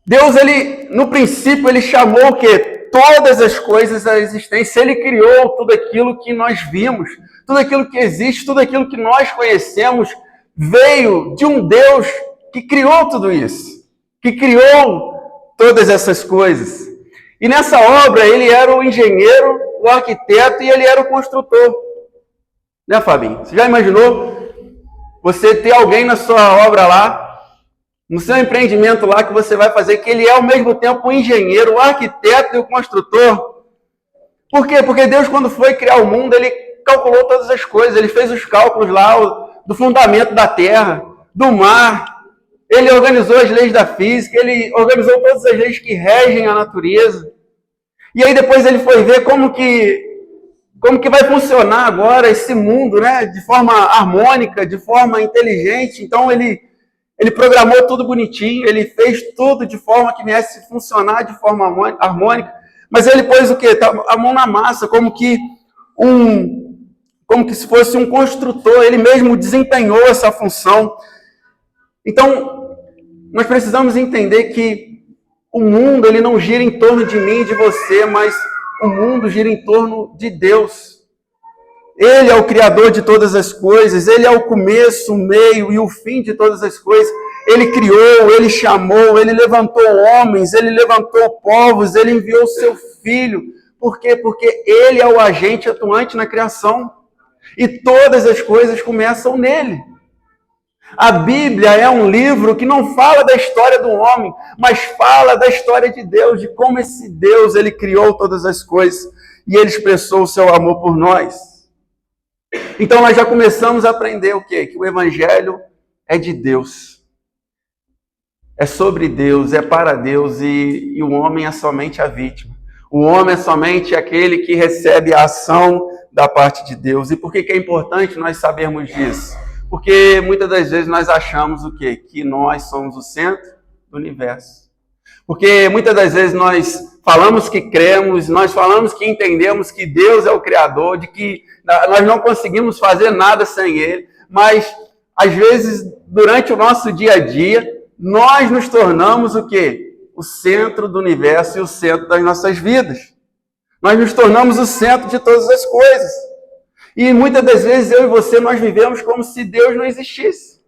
Deus, no princípio, ele chamou o quê? Todas as coisas à existência. Ele criou tudo aquilo que nós vimos, tudo aquilo que existe, tudo aquilo que nós conhecemos, veio de um Deus que criou tudo isso, que criou todas essas coisas. E nessa obra, ele era o engenheiro, o arquiteto e ele era o construtor. Né, Fabinho? Você já imaginou você ter alguém na sua obra lá, no seu empreendimento lá que você vai fazer, que ele é ao mesmo tempo o engenheiro, o arquiteto e o construtor? Por quê? Porque Deus, quando foi criar o mundo, ele calculou todas as coisas, ele fez os cálculos lá do fundamento da terra, do mar, ele organizou as leis da física, ele organizou todas as leis que regem a natureza. E aí depois ele foi ver como que vai funcionar agora esse mundo, né? De forma harmônica, de forma inteligente. Então ele programou tudo bonitinho, ele fez tudo de forma que viesse funcionar de forma harmônica, mas ele pôs o quê? A mão na massa, como que se fosse um construtor, ele mesmo desempenhou essa função. Então, nós precisamos entender que o mundo, ele não gira em torno de mim e de você, mas o mundo gira em torno de Deus. Ele é o Criador de todas as coisas, ele é o começo, o meio e o fim de todas as coisas. Ele criou, ele chamou, ele levantou homens, ele levantou povos, ele enviou seu Filho. Por quê? Porque ele é o agente atuante na criação. E todas as coisas começam nele. A Bíblia é um livro que não fala da história do homem, mas fala da história de Deus, de como esse Deus, ele criou todas as coisas e ele expressou o seu amor por nós. Então nós já começamos a aprender o quê? Que o Evangelho é de Deus. É sobre Deus, é para Deus e o homem é somente a vítima. O homem é somente aquele que recebe a ação da parte de Deus. E por que é importante nós sabermos disso? Porque muitas das vezes nós achamos o quê? Que nós somos o centro do universo. Porque muitas das vezes nós falamos que cremos, nós falamos que entendemos que Deus é o Criador, de que nós não conseguimos fazer nada sem Ele, mas às vezes durante o nosso dia a dia nós nos tornamos o quê? O centro do universo e o centro das nossas vidas. Nós nos tornamos o centro de todas as coisas. E muitas das vezes eu e você, nós vivemos como se Deus não existisse.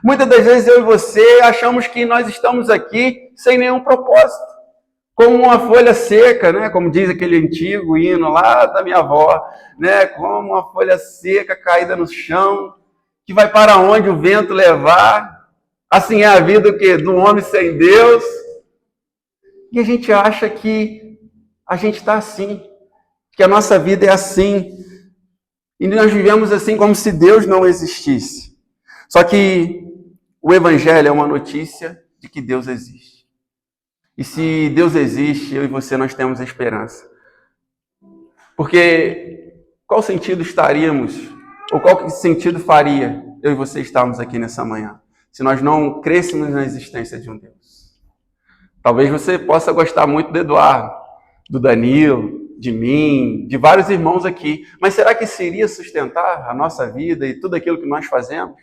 Muitas das vezes eu e você achamos que nós estamos aqui sem nenhum propósito. Como uma folha seca, né? Como diz aquele antigo hino lá da minha avó, né? Como uma folha seca caída no chão, que vai para onde o vento levar. Assim é a vida o quê? Do homem sem Deus. E a gente acha que a gente está assim, que a nossa vida é assim. E nós vivemos assim como se Deus não existisse. Só que o Evangelho é uma notícia de que Deus existe. E se Deus existe, eu e você nós temos esperança. Porque qual sentido estaríamos, ou qual sentido faria eu e você estarmos aqui nessa manhã, se nós não crêssemos na existência de um Deus? Talvez você possa gostar muito do Eduardo, do Danilo, de mim, de vários irmãos aqui. Mas será que isso iria sustentar a nossa vida e tudo aquilo que nós fazemos?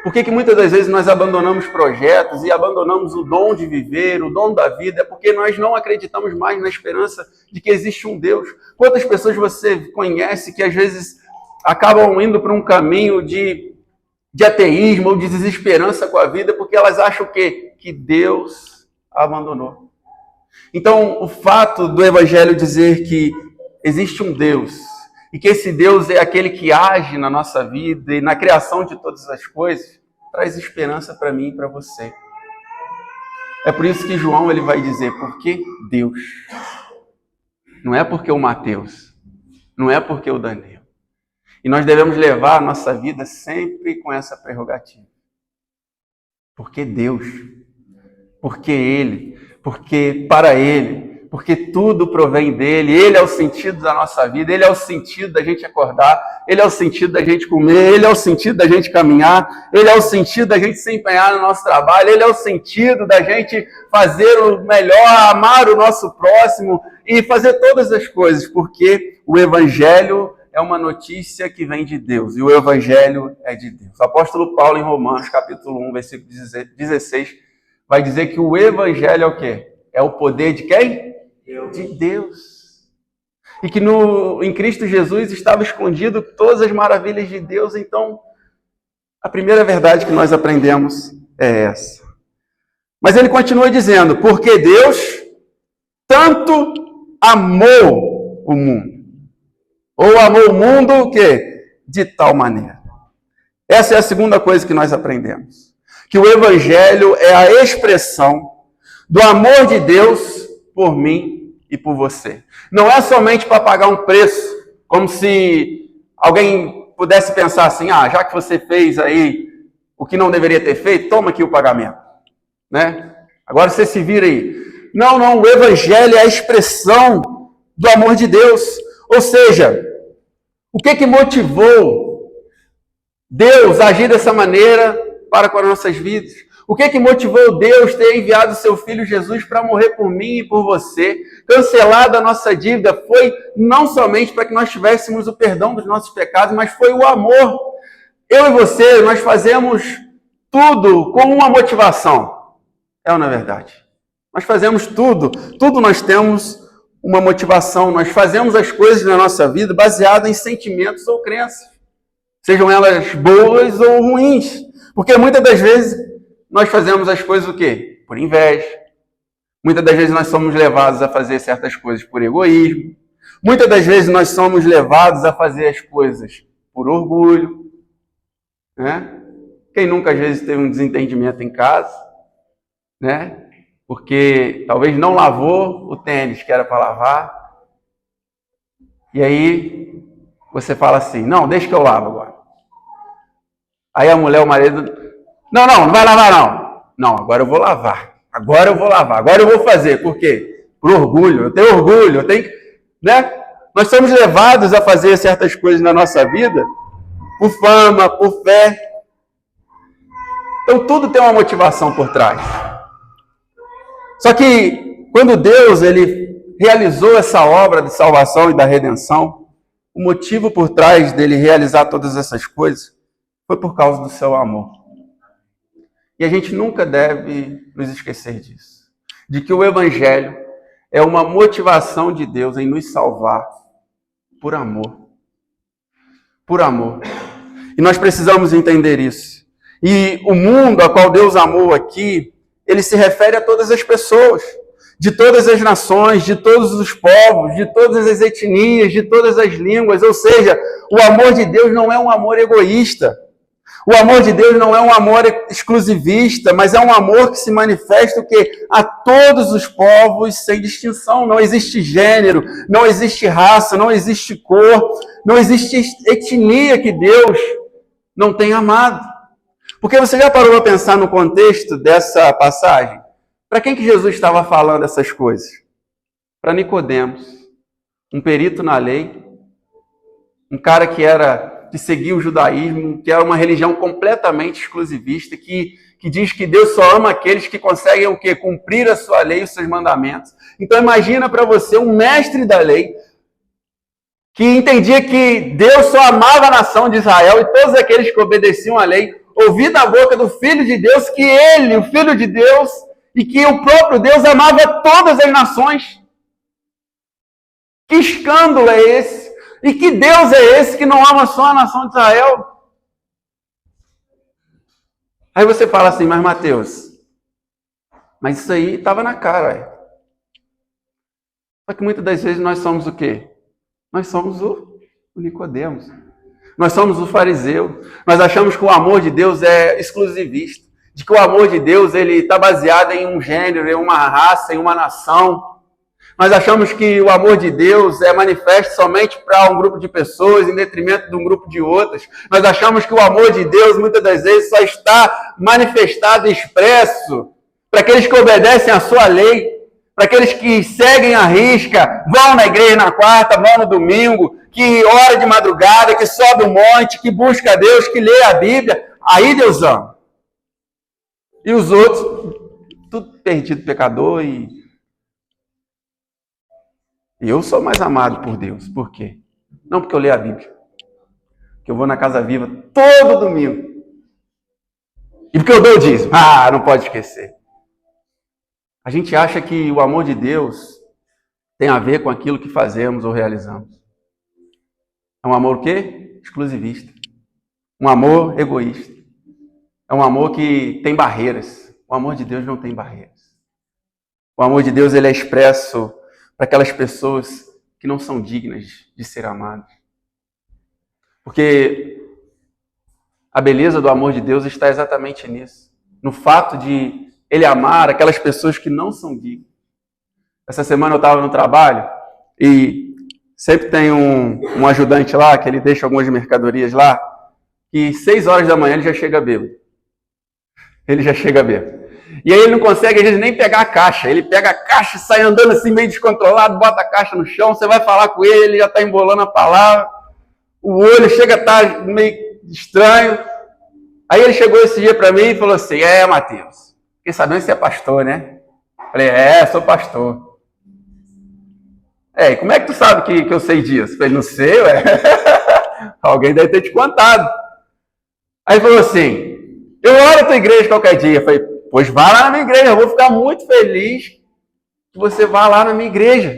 Por que muitas das vezes nós abandonamos projetos e abandonamos o dom de viver, o dom da vida? É porque nós não acreditamos mais na esperança de que existe um Deus. Quantas pessoas você conhece que às vezes acabam indo para um caminho de ateísmo ou de desesperança com a vida porque elas acham que Deus a abandonou. Então, o fato do Evangelho dizer que existe um Deus e que esse Deus é aquele que age na nossa vida e na criação de todas as coisas, traz esperança para mim e para você. É por isso que João ele vai dizer, por que Deus? Não é porque o Mateus, não é porque o Daniel. E nós devemos levar a nossa vida sempre com essa prerrogativa. Porque Deus, porque Ele, porque para Ele, porque tudo provém dEle, Ele é o sentido da nossa vida, Ele é o sentido da gente acordar, Ele é o sentido da gente comer, Ele é o sentido da gente caminhar, Ele é o sentido da gente se empenhar no nosso trabalho, Ele é o sentido da gente fazer o melhor, amar o nosso próximo e fazer todas as coisas, porque o Evangelho é uma notícia que vem de Deus, e o Evangelho é de Deus. O apóstolo Paulo, em Romanos, capítulo 1, versículo 16, vai dizer que o evangelho é o quê? É o poder de quem? Deus. De Deus. E que em Cristo Jesus estava escondido todas as maravilhas de Deus. Então, a primeira verdade que nós aprendemos é essa. Mas ele continua dizendo, porque Deus tanto amou o mundo. Ou amou o mundo o quê? De tal maneira. Essa é a segunda coisa que nós aprendemos. Que o evangelho é a expressão do amor de Deus por mim e por você. Não é somente para pagar um preço, como se alguém pudesse pensar assim, já que você fez aí o que não deveria ter feito, toma aqui o pagamento. Né? Agora você se vira aí. Não, o evangelho é a expressão do amor de Deus. Ou seja, o que motivou Deus a agir dessa maneira para com as nossas vidas? O que motivou Deus ter enviado o seu Filho Jesus para morrer por mim e por você? Cancelada a nossa dívida foi não somente para que nós tivéssemos o perdão dos nossos pecados, mas foi o amor. Eu e você, nós fazemos tudo com uma motivação. É ou não é verdade? Nós fazemos tudo nós temos uma motivação. Nós fazemos as coisas na nossa vida baseadas em sentimentos ou crenças. Sejam elas boas ou ruins. Porque muitas das vezes nós fazemos as coisas o quê? Por inveja. Muitas das vezes nós somos levados a fazer certas coisas por egoísmo. Muitas das vezes nós somos levados a fazer as coisas por orgulho. Né? Quem nunca às vezes teve um desentendimento em casa, né? Porque talvez não lavou o tênis que era para lavar. E aí você fala assim, não, deixa que eu lavo agora. Aí a mulher, o marido, não vai lavar não. Não, agora eu vou lavar. Agora eu vou fazer. Por quê? Por orgulho. Eu tenho orgulho, eu tenho, né? Nós somos levados a fazer certas coisas na nossa vida por fama, por fé. Então tudo tem uma motivação por trás. Só que quando Deus ele realizou essa obra de salvação e da redenção, o motivo por trás dele realizar todas essas coisas foi por causa do seu amor. E a gente nunca deve nos esquecer disso. De que o evangelho é uma motivação de Deus em nos salvar por amor. Por amor. E nós precisamos entender isso. E o mundo a qual Deus amou aqui, ele se refere a todas as pessoas, de todas as nações, de todos os povos, de todas as etnias, de todas as línguas. Ou seja, o amor de Deus não é um amor egoísta. O amor de Deus não é um amor exclusivista, mas é um amor que se manifesta o quê? A todos os povos sem distinção. Não existe gênero, não existe raça, não existe cor, não existe etnia que Deus não tenha amado. Porque você já parou para pensar no contexto dessa passagem? Para quem que Jesus estava falando essas coisas? Para Nicodemos, um perito na lei, um cara que seguia o judaísmo, que era uma religião completamente exclusivista, que diz que Deus só ama aqueles que conseguem o quê? Cumprir a sua lei e os seus mandamentos. Então imagina para você um mestre da lei, que entendia que Deus só amava a nação de Israel e todos aqueles que obedeciam à lei, ouvir da boca do Filho de Deus que ele, o Filho de Deus, e que o próprio Deus amava todas as nações. Que escândalo é esse? E que Deus é esse que não ama só a nação de Israel? Aí você fala assim, mas Mateus, mas isso aí estava na cara. Só que muitas das vezes nós somos o quê? Nós somos o Nicodemos. Nós somos o fariseu. Nós achamos que o amor de Deus é exclusivista. De que o amor de Deus ele está baseado em um gênero, em uma raça, em uma nação. Nós achamos que o amor de Deus é manifesto somente para um grupo de pessoas, em detrimento de um grupo de outras. Nós achamos que o amor de Deus, muitas das vezes, só está manifestado e expresso para aqueles que obedecem à sua lei, para aqueles que seguem a risca, vão na igreja na quarta, vão no domingo, que ora de madrugada, que sobe o monte, que busca a Deus, que lê a Bíblia. Aí Deus ama. E os outros, tudo perdido, pecador e... Eu sou mais amado por Deus. Por quê? Não porque eu leio a Bíblia. Porque eu vou na Casa Viva todo domingo. E porque eu dou o dízimo. Não pode esquecer. A gente acha que o amor de Deus tem a ver com aquilo que fazemos ou realizamos. É um amor o quê? Exclusivista. Um amor egoísta. É um amor que tem barreiras. O amor de Deus não tem barreiras. O amor de Deus ele é expresso para aquelas pessoas que não são dignas de ser amadas. Porque a beleza do amor de Deus está exatamente nisso. No fato de ele amar aquelas pessoas que não são dignas. Essa semana eu estava no trabalho e sempre tem um ajudante lá, que ele deixa algumas mercadorias lá, e 6 horas da manhã ele já chega bêbado. Ele já chega bêbado. E aí ele não consegue, às vezes, nem pegar a caixa. Ele pega a caixa, sai andando assim meio descontrolado, bota a caixa no chão, você vai falar com ele, ele já está embolando a palavra, o olho chega a estar meio estranho. Aí ele chegou esse dia para mim e falou assim, Matheus, fiquei sabendo que você é pastor, né? Falei, sou pastor. E como é que tu sabe que eu sei disso? Falei, não sei, ué. Alguém deve ter te contado. Aí ele falou assim, eu oro na tua igreja qualquer dia. Eu falei, pois vá lá na minha igreja, eu vou ficar muito feliz que você vá lá na minha igreja.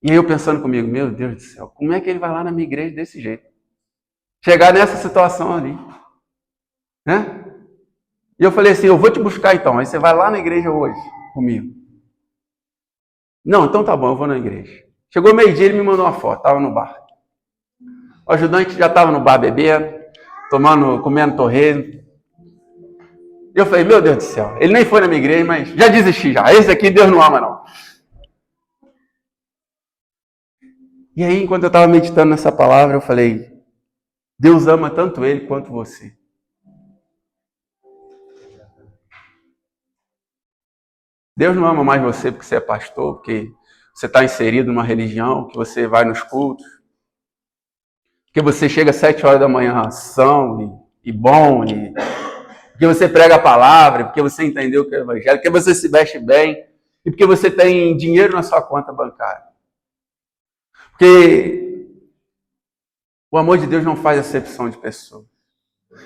E aí eu pensando comigo, meu Deus do céu, como é que ele vai lá na minha igreja desse jeito? Chegar nessa situação ali. Né? E eu falei assim, eu vou te buscar então, aí você vai lá na igreja hoje comigo. Não, então tá bom, eu vou na igreja. Chegou meio-dia, ele me mandou uma foto, estava no bar. O ajudante já estava no bar bebendo, comendo torresmo. E eu falei, meu Deus do céu, ele nem foi na minha igreja, mas já desisti já. Esse aqui Deus não ama, não. E aí, enquanto eu estava meditando nessa palavra, eu falei, Deus ama tanto ele quanto você. Deus não ama mais você porque você é pastor, porque você está inserido numa religião, que você vai nos cultos, porque você chega às 7 horas da manhã são e bom, porque você prega a palavra, porque você entendeu que é o evangelho, porque você se veste bem, e porque você tem dinheiro na sua conta bancária. Porque o amor de Deus não faz acepção de pessoas.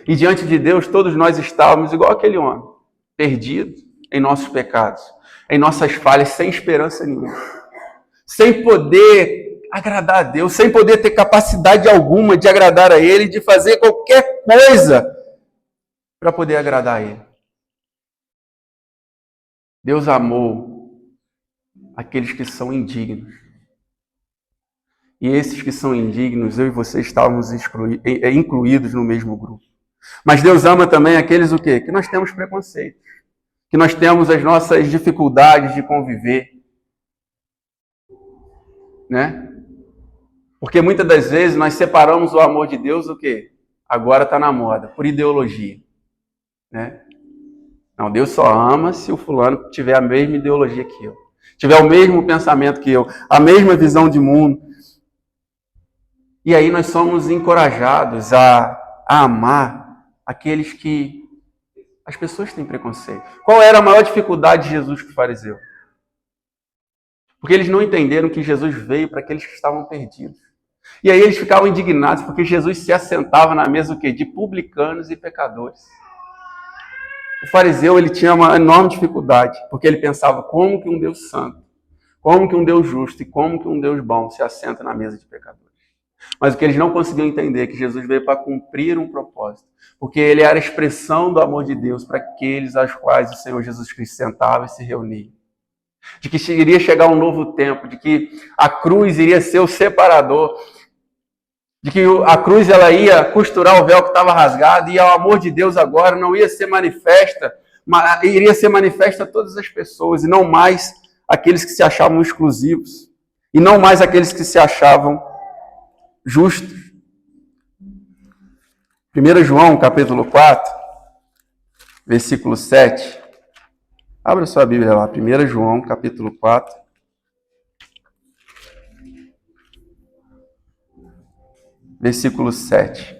E diante de Deus, todos nós estávamos igual aquele homem, perdido em nossos pecados, em nossas falhas, sem esperança nenhuma, sem poder agradar a Deus, sem poder ter capacidade alguma de agradar a Ele, de fazer qualquer coisa para poder agradar a Ele. Deus amou aqueles que são indignos. E esses que são indignos, eu e você estávamos incluídos no mesmo grupo. Mas Deus ama também aqueles o quê? Que nós temos preconceito. Que nós temos as nossas dificuldades de conviver. Né? Porque muitas das vezes nós separamos o amor de Deus o quê? Agora está na moda, por ideologia. Né? Não, Deus só ama se o fulano tiver a mesma ideologia que eu. Tiver o mesmo pensamento que eu, a mesma visão de mundo. E aí nós somos encorajados a amar aqueles que as pessoas têm preconceito. Qual era a maior dificuldade de Jesus com o fariseu? Porque eles não entenderam que Jesus veio para aqueles que estavam perdidos. E aí eles ficavam indignados porque Jesus se assentava na mesa o quê? De publicanos e pecadores. O fariseu ele tinha uma enorme dificuldade, porque ele pensava como que um Deus santo, como que um Deus justo e como que um Deus bom se assenta na mesa de pecadores. Mas o que eles não conseguiam entender é que Jesus veio para cumprir um propósito, porque ele era a expressão do amor de Deus para aqueles aos quais o Senhor Jesus Cristo sentava e se reunia. De que iria chegar um novo tempo, de que a cruz iria ser o separador, de que a cruz ela ia costurar o véu que estava rasgado e o amor de Deus agora não ia ser manifesta, mas iria ser manifesta a todas as pessoas e não mais aqueles que se achavam exclusivos e não mais aqueles que se achavam justos. 1 João, capítulo 4, versículo 7. Abra sua Bíblia lá, 1 João, capítulo 4. Versículo 7.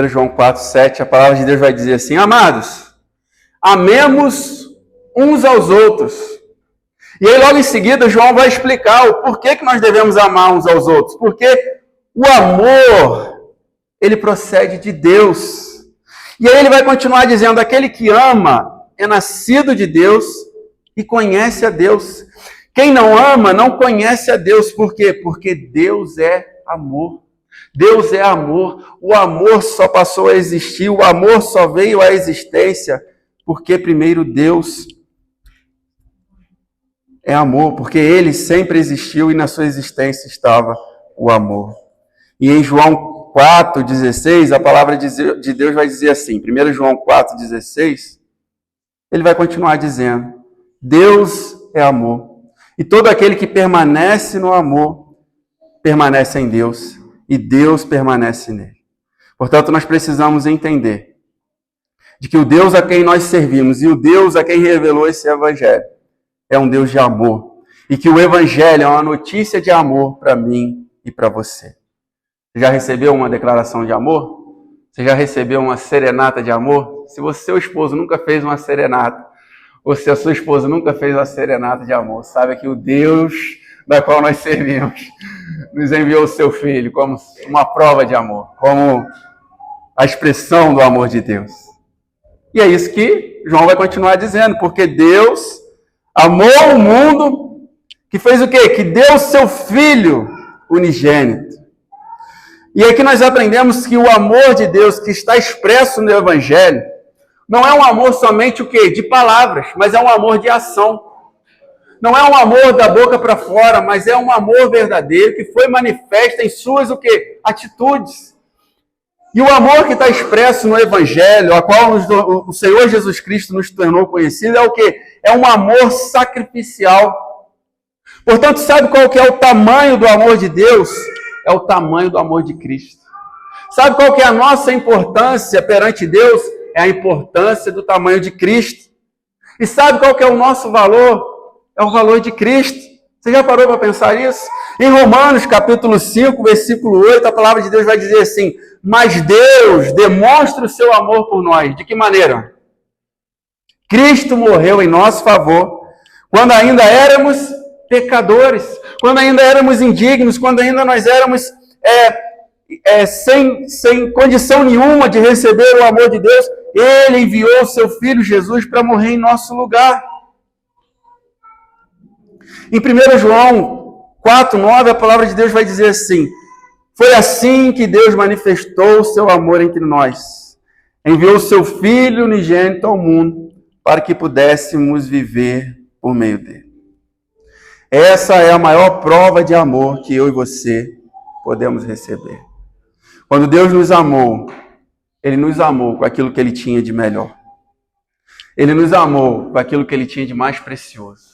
João 4, 7, a palavra de Deus vai dizer assim: amados, amemos uns aos outros. E aí logo em seguida João vai explicar o porquê que nós devemos amar uns aos outros. Porque o amor, ele procede de Deus. E aí ele vai continuar dizendo, aquele que ama é nascido de Deus e conhece a Deus. Quem não ama não conhece a Deus. Por quê? Porque Deus é amor. Deus é amor. O amor só passou a existir, o amor só veio à existência porque primeiro Deus é amor, porque ele sempre existiu e na sua existência estava o amor. E em João 4,16, a palavra de Deus vai dizer assim, 1 João 4,16, ele vai continuar dizendo, Deus é amor. E todo aquele que permanece no amor, permanece em Deus, e Deus permanece nele. Portanto, nós precisamos entender de que o Deus a quem nós servimos e o Deus a quem revelou esse evangelho é um Deus de amor. E que o evangelho é uma notícia de amor para mim e para você. Você já recebeu uma declaração de amor? Você já recebeu uma serenata de amor? Se você, seu esposo, nunca fez uma serenata, ou se a sua esposa nunca fez uma serenata de amor, sabe que o Deus da qual nós servimos nos enviou o seu Filho como uma prova de amor, como a expressão do amor de Deus. E é isso que João vai continuar dizendo, porque Deus amou o mundo, que fez o quê? Que deu o seu Filho unigênito. E aqui nós aprendemos que o amor de Deus que está expresso no Evangelho não é um amor somente o quê? De palavras, mas é um amor de ação. Não é um amor da boca para fora, mas é um amor verdadeiro que foi manifesto em suas o quê? Atitudes. E o amor que está expresso no Evangelho, a qual o Senhor Jesus Cristo nos tornou conhecido, é o quê? É um amor sacrificial. Portanto, sabe qual que é o tamanho do amor de Deus? É o tamanho do amor de Cristo. Sabe qual que é a nossa importância perante Deus? É a importância do tamanho de Cristo. E sabe qual que é o nosso valor? É o valor de Cristo. Você já parou para pensar isso? Em Romanos, capítulo 5, versículo 8, a palavra de Deus vai dizer assim, mas Deus demonstra o seu amor por nós. De que maneira? Cristo morreu em nosso favor, quando ainda éramos pecadores, quando ainda éramos indignos, quando ainda nós éramos sem condição nenhuma de receber o amor de Deus, Ele enviou o seu Filho Jesus para morrer em nosso lugar. Em 1 João 4,9, a palavra de Deus vai dizer assim, foi assim que Deus manifestou o seu amor entre nós. Enviou o seu Filho unigênito ao mundo para que pudéssemos viver por meio dele. Essa é a maior prova de amor que eu e você podemos receber. Quando Deus nos amou, Ele nos amou com aquilo que Ele tinha de melhor. Ele nos amou com aquilo que Ele tinha de mais precioso.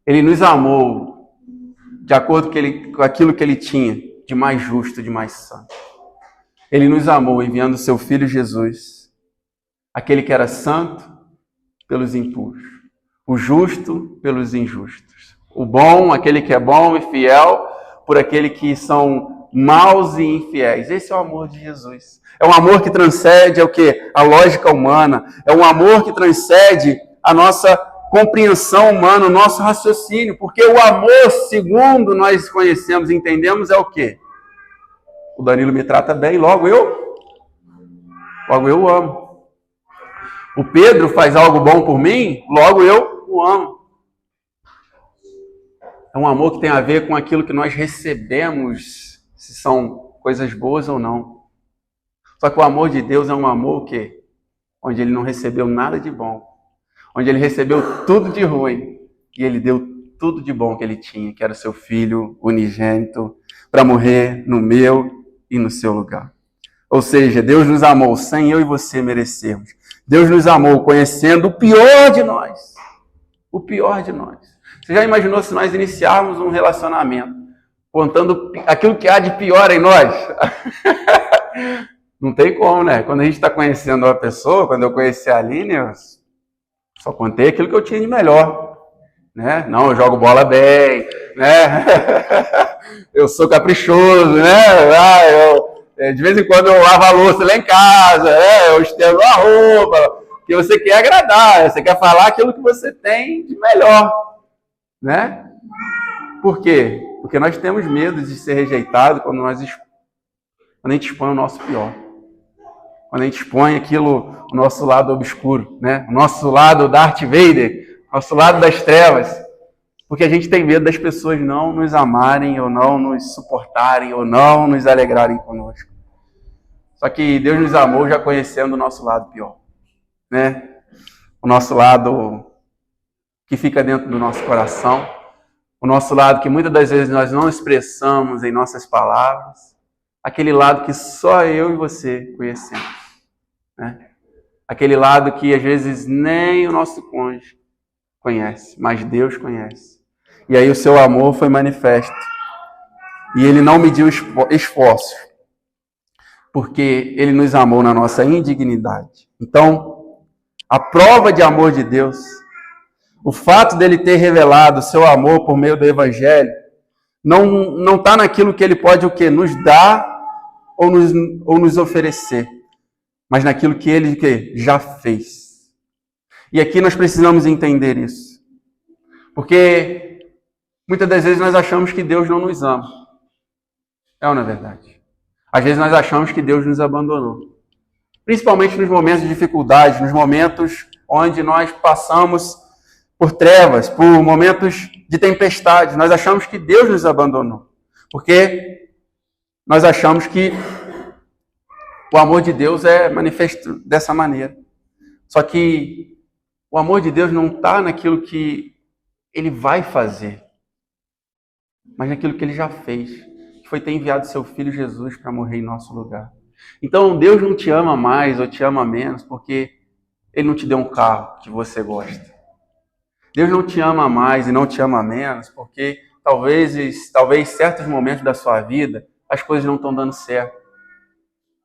Ele nos amou de acordo com aquilo que Ele tinha de mais justo, de mais santo. Ele nos amou enviando o seu Filho Jesus, aquele que era santo pelos impuros, o justo pelos injustos, o bom, aquele que é bom e fiel, por aquele que são maus e infiéis. Esse é o amor de Jesus. É um amor que transcende o quê? A lógica humana. É um amor que transcende a nossa compreensão humana, o nosso raciocínio. Porque o amor, segundo nós conhecemos e entendemos, é o quê? O Danilo me trata bem, logo eu amo. O Pedro faz algo bom por mim, logo eu o amo. É um amor que tem a ver com aquilo que nós recebemos, se são coisas boas ou não. Só que o amor de Deus é um amor que, onde Ele não recebeu nada de bom, onde Ele recebeu tudo de ruim, e Ele deu tudo de bom que Ele tinha, que era o seu Filho unigênito, para morrer no meu e no seu lugar. Ou seja, Deus nos amou sem eu e você merecermos. Deus nos amou conhecendo o pior de nós. O pior de nós. Você já imaginou se nós iniciarmos um relacionamento contando aquilo que há de pior em nós? Não tem como, né? Quando a gente está conhecendo uma pessoa, quando eu conheci a Aline, eu só contei aquilo que eu tinha de melhor. Né? Não, eu jogo bola bem, né? Eu sou caprichoso, né? De vez em quando eu lavo a louça lá em casa, eu estendo a roupa, que você quer agradar, você quer falar aquilo que você tem de melhor, né? Por quê? Porque nós temos medo de ser rejeitado quando nós Quando a gente expõe o nosso pior. Quando a gente expõe aquilo, o nosso lado obscuro, né? O nosso lado Darth Vader, nosso lado das trevas. Porque a gente tem medo das pessoas não nos amarem, ou não nos suportarem, ou não nos alegrarem conosco. Só que Deus nos amou já conhecendo o nosso lado pior, né? O nosso lado que fica dentro do nosso coração, o nosso lado que muitas das vezes nós não expressamos em nossas palavras, aquele lado que só eu e você conhecemos, né? Aquele lado que às vezes nem o nosso cônjuge conhece, mas Deus conhece. E aí o seu amor foi manifesto. E ele não mediu esforço, porque ele nos amou na nossa indignidade. Então, a prova de amor de Deus, o fato dele ter revelado o seu amor por meio do Evangelho, não está naquilo que ele pode o quê? Nos dar ou nos oferecer, mas naquilo que ele já fez. E aqui nós precisamos entender isso. Porque muitas das vezes nós achamos que Deus não nos ama. É ou não é verdade? Às vezes nós achamos que Deus nos abandonou. Principalmente nos momentos de dificuldade, nos momentos onde nós passamos por trevas, por momentos de tempestade. Nós achamos que Deus nos abandonou. Porque nós achamos que o amor de Deus é manifesto dessa maneira. Só que o amor de Deus não está naquilo que Ele vai fazer, mas naquilo que Ele já fez, que foi ter enviado seu Filho Jesus para morrer em nosso lugar. Então Deus não te ama mais ou te ama menos porque Ele não te deu um carro que você gosta. Deus não te ama mais e não te ama menos porque talvez certos momentos da sua vida as coisas não estão dando certo.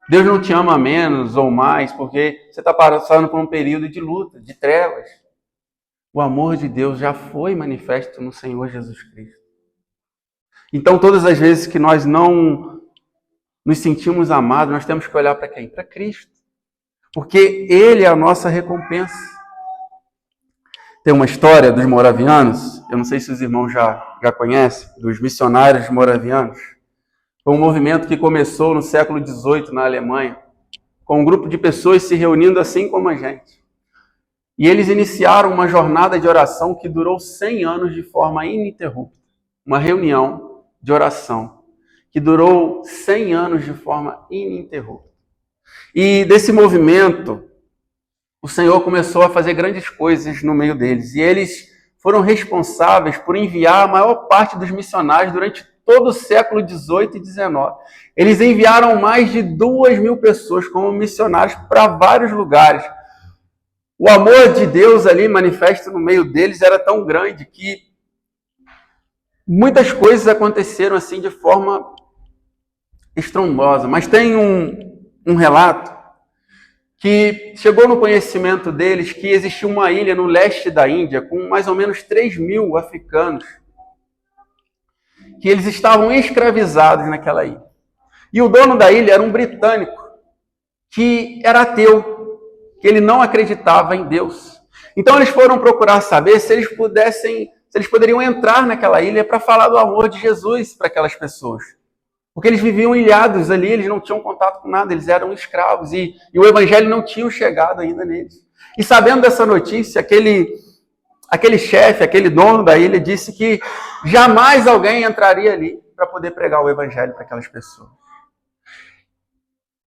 Deus não te ama menos ou mais porque você está passando por um período de luta, de trevas. O amor de Deus já foi manifesto no Senhor Jesus Cristo. Então, todas as vezes que nós não nos sentimos amados, nós temos que olhar para quem? Para Cristo. Porque Ele é a nossa recompensa. Tem uma história dos moravianos, eu não sei se os irmãos já conhecem, dos missionários moravianos. Foi um movimento que começou no século XVIII na Alemanha, com um grupo de pessoas se reunindo assim como a gente. E eles iniciaram uma jornada de oração que durou 100 anos de forma ininterrupta. Uma reunião de oração que durou 100 anos de forma ininterrupta. E desse movimento, o Senhor começou a fazer grandes coisas no meio deles. E eles foram responsáveis por enviar a maior parte dos missionários durante todo o século XVIII e XIX. Eles enviaram mais de 2.000 pessoas como missionários para vários lugares. O amor de Deus ali manifesto no meio deles era tão grande que muitas coisas aconteceram assim de forma estrondosa. Mas tem um relato que chegou no conhecimento deles que existia uma ilha no leste da Índia com mais ou menos 3.000 africanos que eles estavam escravizados naquela ilha. E o dono da ilha era um britânico que era ateu, que ele não acreditava em Deus. Então eles foram procurar saber se eles poderiam entrar naquela ilha para falar do amor de Jesus para aquelas pessoas. Porque eles viviam ilhados ali, eles não tinham contato com nada, eles eram escravos e o evangelho não tinha chegado ainda neles. E sabendo dessa notícia, aquele chefe, aquele dono da ilha disse que jamais alguém entraria ali para poder pregar o evangelho para aquelas pessoas.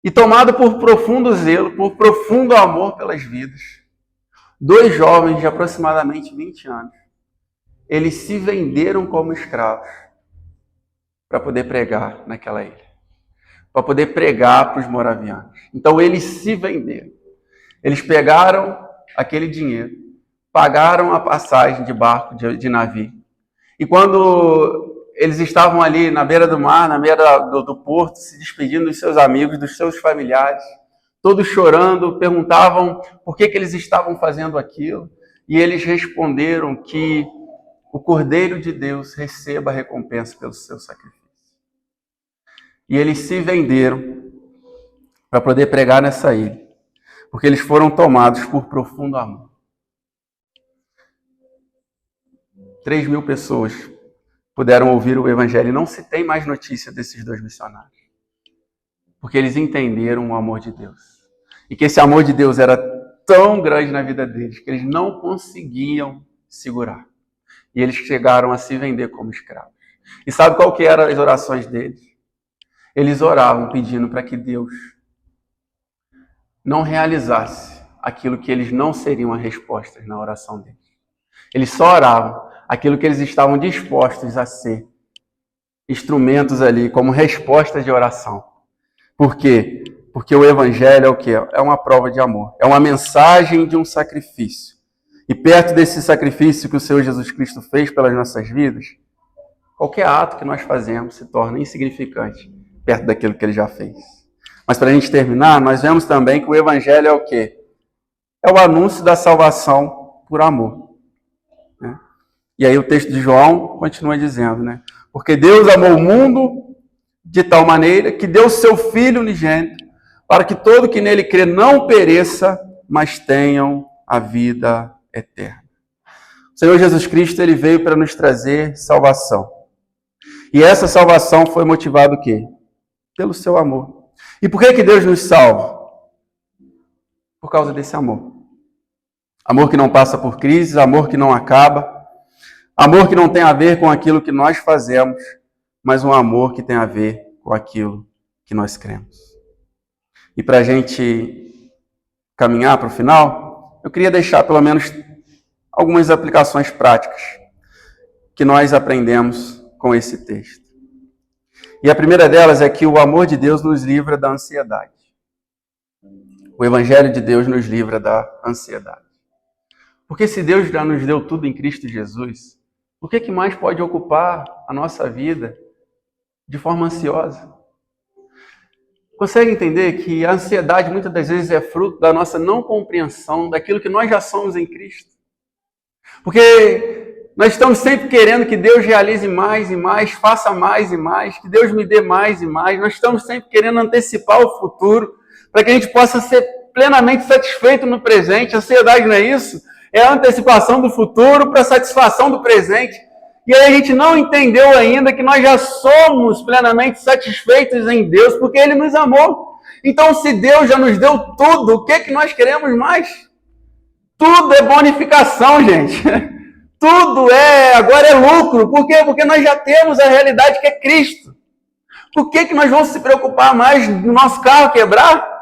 E tomado por profundo zelo, por profundo amor pelas vidas, 2 jovens de aproximadamente 20 anos, eles se venderam como escravos para poder pregar naquela ilha, para poder pregar para os moravianos. Então eles se venderam. Eles pegaram aquele dinheiro, pagaram a passagem de barco, de navio. E quando eles estavam ali na beira do mar, na beira do porto, se despedindo dos seus amigos, dos seus familiares, todos chorando, perguntavam por que eles estavam fazendo aquilo. E eles responderam que o Cordeiro de Deus receba a recompensa pelo seu sacrifício. E eles se venderam para poder pregar nessa ilha, porque eles foram tomados por profundo amor. 3.000 pessoas puderam ouvir o evangelho e não se tem mais notícia desses 2 missionários. Porque eles entenderam o amor de Deus. E que esse amor de Deus era tão grande na vida deles que eles não conseguiam segurar. E eles chegaram a se vender como escravos. E sabe qual que eram as orações deles? Eles oravam pedindo para que Deus não realizasse aquilo que eles não seriam as respostas na oração deles. Eles só oravam aquilo que eles estavam dispostos a ser instrumentos ali como respostas de oração. Por quê? Porque o Evangelho é o quê? É uma prova de amor. É uma mensagem de um sacrifício. E perto desse sacrifício que o Senhor Jesus Cristo fez pelas nossas vidas, qualquer ato que nós fazemos se torna insignificante perto daquilo que Ele já fez. Mas para a gente terminar, nós vemos também que o Evangelho é o quê? É o anúncio da salvação por amor. Né? E aí o texto de João continua dizendo, né? Porque Deus amou o mundo de tal maneira que deu seu Filho unigênito para que todo que nele crê não pereça, mas tenham a vida eterna. O Senhor Jesus Cristo, Ele veio para nos trazer salvação. E essa salvação foi motivada o quê? Pelo seu amor. E por que Deus nos salva? Por causa desse amor. Amor que não passa por crises, amor que não acaba, amor que não tem a ver com aquilo que nós fazemos, mas um amor que tem a ver com aquilo que nós cremos. E para a gente caminhar para o final, eu queria deixar pelo menos algumas aplicações práticas que nós aprendemos com esse texto. E a primeira delas é que o amor de Deus nos livra da ansiedade. O Evangelho de Deus nos livra da ansiedade. Porque se Deus já nos deu tudo em Cristo Jesus, o que mais pode ocupar a nossa vida de forma ansiosa? Consegue entender que a ansiedade muitas das vezes é fruto da nossa não compreensão daquilo que nós já somos em Cristo? Porque nós estamos sempre querendo que Deus realize mais e mais, faça mais e mais, que Deus me dê mais e mais. Nós estamos sempre querendo antecipar o futuro para que a gente possa ser plenamente satisfeito no presente. A ansiedade não é isso? É a antecipação do futuro para a satisfação do presente. E aí a gente não entendeu ainda que nós já somos plenamente satisfeitos em Deus, porque Ele nos amou. Então, se Deus já nos deu tudo, o que nós queremos mais? Tudo é bonificação, gente. Tudo agora é lucro. Por quê? Porque nós já temos a realidade que é Cristo. Por que nós vamos se preocupar mais do nosso carro quebrar?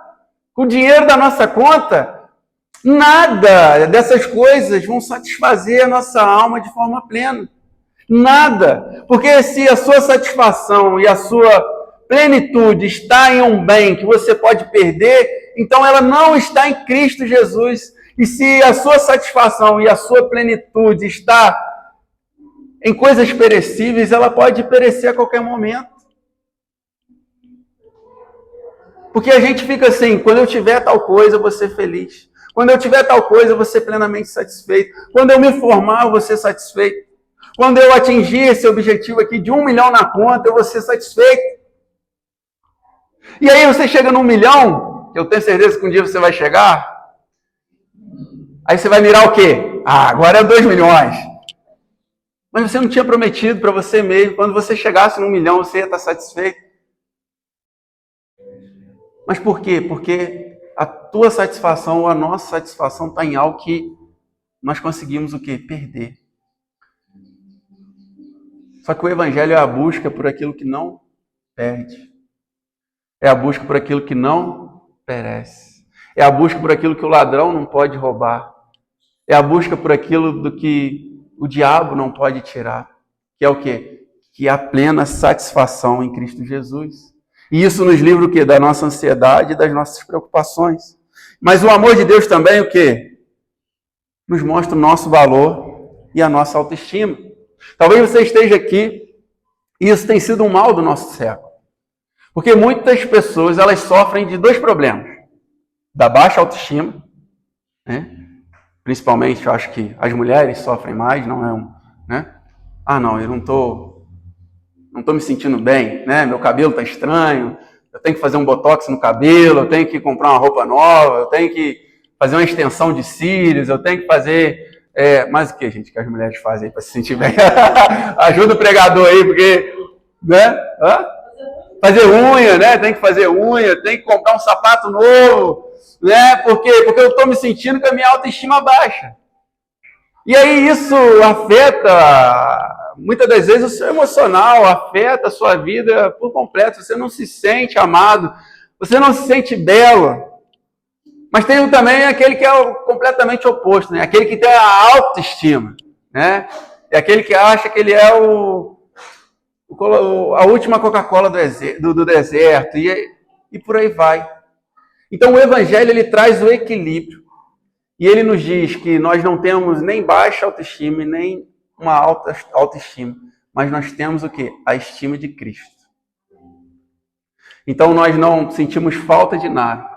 Com o dinheiro da nossa conta? Nada dessas coisas vão satisfazer a nossa alma de forma plena. Nada. Porque se a sua satisfação e a sua plenitude está em um bem que você pode perder, então ela não está em Cristo Jesus. E se a sua satisfação e a sua plenitude está em coisas perecíveis, ela pode perecer a qualquer momento. Porque a gente fica assim, quando eu tiver tal coisa, eu vou ser feliz. Quando eu tiver tal coisa, eu vou ser plenamente satisfeito. Quando eu me formar, eu vou ser satisfeito. Quando eu atingir esse objetivo aqui de 1 milhão na conta, eu vou ser satisfeito. E aí você chega no 1 milhão, eu tenho certeza que um dia você vai chegar, aí você vai mirar o quê? Agora é 2 milhões. Mas você não tinha prometido para você mesmo, quando você chegasse no 1 milhão, você ia estar satisfeito. Mas por quê? Porque a tua satisfação ou a nossa satisfação está em algo que nós conseguimos o quê? Perder. Só que o Evangelho é a busca por aquilo que não perde. É a busca por aquilo que não perece. É a busca por aquilo que o ladrão não pode roubar. É a busca por aquilo do que o diabo não pode tirar. Que é o quê? Que é a plena satisfação em Cristo Jesus. E isso nos livra o quê? Da nossa ansiedade e das nossas preocupações. Mas o amor de Deus também o quê? Nos mostra o nosso valor e a nossa autoestima. Talvez você esteja aqui e isso tem sido um mal do nosso século. Porque muitas pessoas, elas sofrem de 2 problemas. Da baixa autoestima, né? Principalmente, eu acho que as mulheres sofrem mais, não é né? Não, eu não estou me sentindo bem, né? Meu cabelo está estranho, eu tenho que fazer um botox no cabelo, eu tenho que comprar uma roupa nova, eu tenho que fazer uma extensão de cílios, eu tenho que fazer... mais o que, gente, que as mulheres fazem para se sentir bem? Ajuda o pregador aí, porque... né? fazer unha, né? Tem que fazer unha, tem que comprar um sapato novo, né? Por quê? Porque eu estou me sentindo com a minha autoestima baixa. E aí isso afeta, muitas das vezes, o seu emocional, afeta a sua vida por completo. Você não se sente amado, você não se sente belo. Mas tem também aquele que é completamente oposto, né? Aquele que tem a autoestima, né? É aquele que acha que ele é a última Coca-Cola do deserto, e por aí vai. Então o Evangelho ele traz o equilíbrio. E ele nos diz que nós não temos nem baixa autoestima, nem uma alta autoestima, mas nós temos o quê? A estima de Cristo. Então nós não sentimos falta de nada.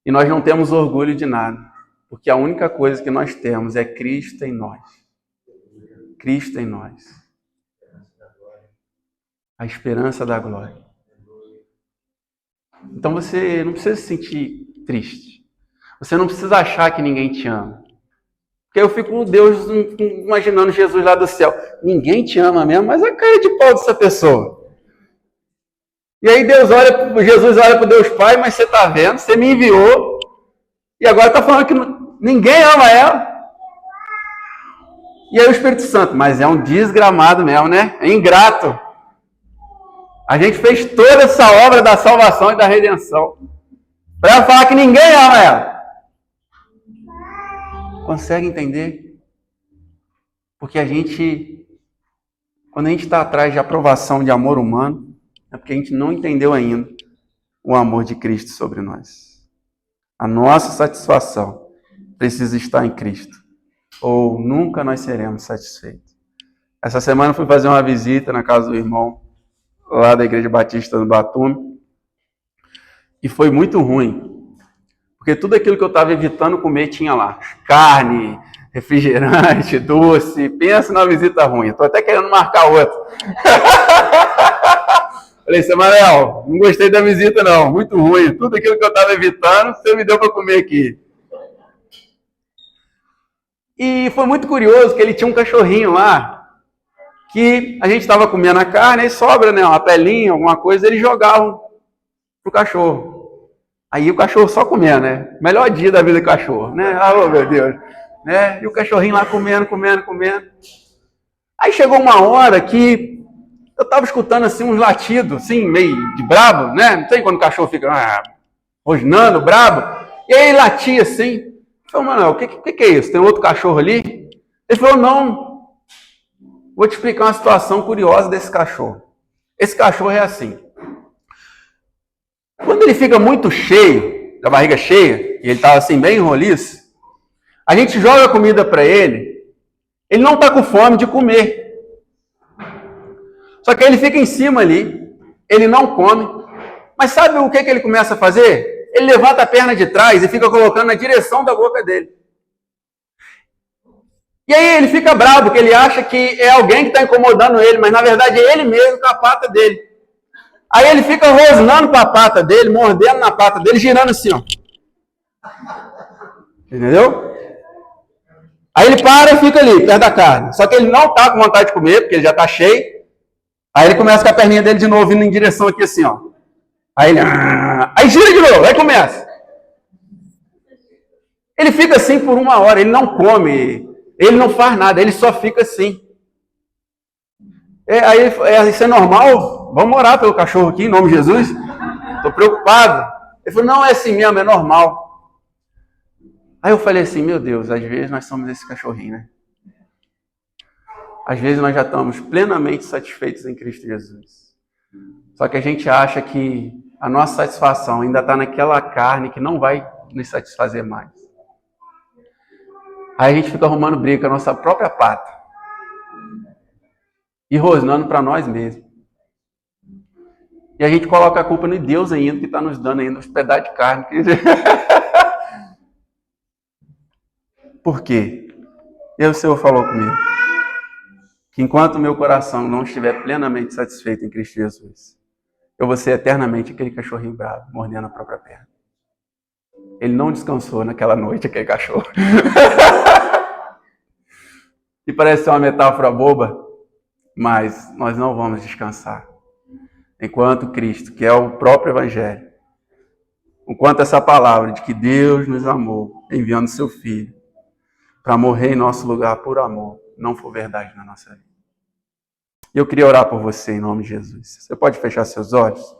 E nós não temos orgulho de nada. Porque a única coisa que nós temos é Cristo em nós. Cristo em nós. A esperança da glória. Então você não precisa se sentir triste. Você não precisa achar que ninguém te ama. Porque eu fico, Deus, imaginando Jesus lá do céu. Ninguém te ama mesmo, mas a cara de pau dessa pessoa. E aí Jesus olha para Deus Pai, mas você está vendo, você me enviou, e agora está falando que ninguém ama ela. E aí o Espírito Santo, mas é um desgramado mesmo, né? É ingrato. A gente fez toda essa obra da salvação e da redenção para ela falar que ninguém ama ela. Consegue entender? Porque quando a gente está atrás de aprovação de amor humano, é porque a gente não entendeu ainda o amor de Cristo sobre nós. A nossa satisfação precisa estar em Cristo, ou nunca nós seremos satisfeitos. Essa semana eu fui fazer uma visita na casa do irmão, lá da Igreja Batista do Batume, e foi muito ruim. Porque tudo aquilo que eu estava evitando comer tinha lá. Carne, refrigerante, doce. Pensa numa visita ruim. Estou até querendo marcar outra. Falei, Samuel, não gostei da visita não. Muito ruim. Tudo aquilo que eu estava evitando, você me deu para comer aqui. E foi muito curioso que ele tinha um cachorrinho lá, que a gente estava comendo a carne, e sobra, né, uma pelinha, alguma coisa, eles jogavam pro cachorro. Aí o cachorro só comendo, né? Melhor dia da vida do cachorro, né? Ah, oh, meu Deus. Né? E o cachorrinho lá comendo. Aí chegou uma hora que eu tava escutando assim uns latidos, assim, meio de brabo, né? Não sei quando o cachorro fica rosnando, brabo. E aí ele latia assim. Eu falei, Manuel, o que é isso? Tem outro cachorro ali? Ele falou, não. Vou te explicar uma situação curiosa desse cachorro. Esse cachorro é assim. Quando ele fica muito cheio, da barriga cheia, e ele está assim bem roliço, a gente joga comida para ele não está com fome de comer. Só que ele fica em cima ali, ele não come, mas sabe o que ele começa a fazer? Ele levanta a perna de trás e fica colocando na direção da boca dele. E aí ele fica bravo, porque ele acha que é alguém que está incomodando ele, mas na verdade é ele mesmo com a pata dele. Aí ele fica rosnando com a pata dele, mordendo na pata dele, girando assim, ó. Entendeu? Aí ele para e fica ali, perto da carne. Só que ele não está com vontade de comer, porque ele já está cheio. Aí ele começa com a perninha dele de novo, indo em direção aqui assim, ó. Aí ele... Aí gira de novo, aí começa. Ele fica assim por uma hora, ele não come, ele não faz nada, ele só fica assim. Isso é normal? Vamos orar pelo cachorro aqui, em nome de Jesus. Estou preocupado. Ele falou, não, é assim mesmo, é normal. Aí eu falei assim, meu Deus, às vezes nós somos esse cachorrinho, né? Às vezes nós já estamos plenamente satisfeitos em Cristo Jesus. Só que a gente acha que a nossa satisfação ainda está naquela carne que não vai nos satisfazer mais. Aí a gente fica arrumando briga com a nossa própria pata. E rosnando para nós mesmos. E a gente coloca a culpa no Deus ainda, que está nos dando ainda uns pedaços de carne. Por quê? E aí o Senhor falou comigo que enquanto o meu coração não estiver plenamente satisfeito em Cristo Jesus, eu vou ser eternamente aquele cachorrinho bravo, mordendo a própria perna. Ele não descansou naquela noite, aquele cachorro. E parece ser uma metáfora boba, mas nós não vamos descansar enquanto Cristo, que é o próprio Evangelho, enquanto essa palavra de que Deus nos amou, enviando seu Filho para morrer em nosso lugar por amor, não for verdade na nossa vida. E eu queria orar por você em nome de Jesus. Você pode fechar seus olhos?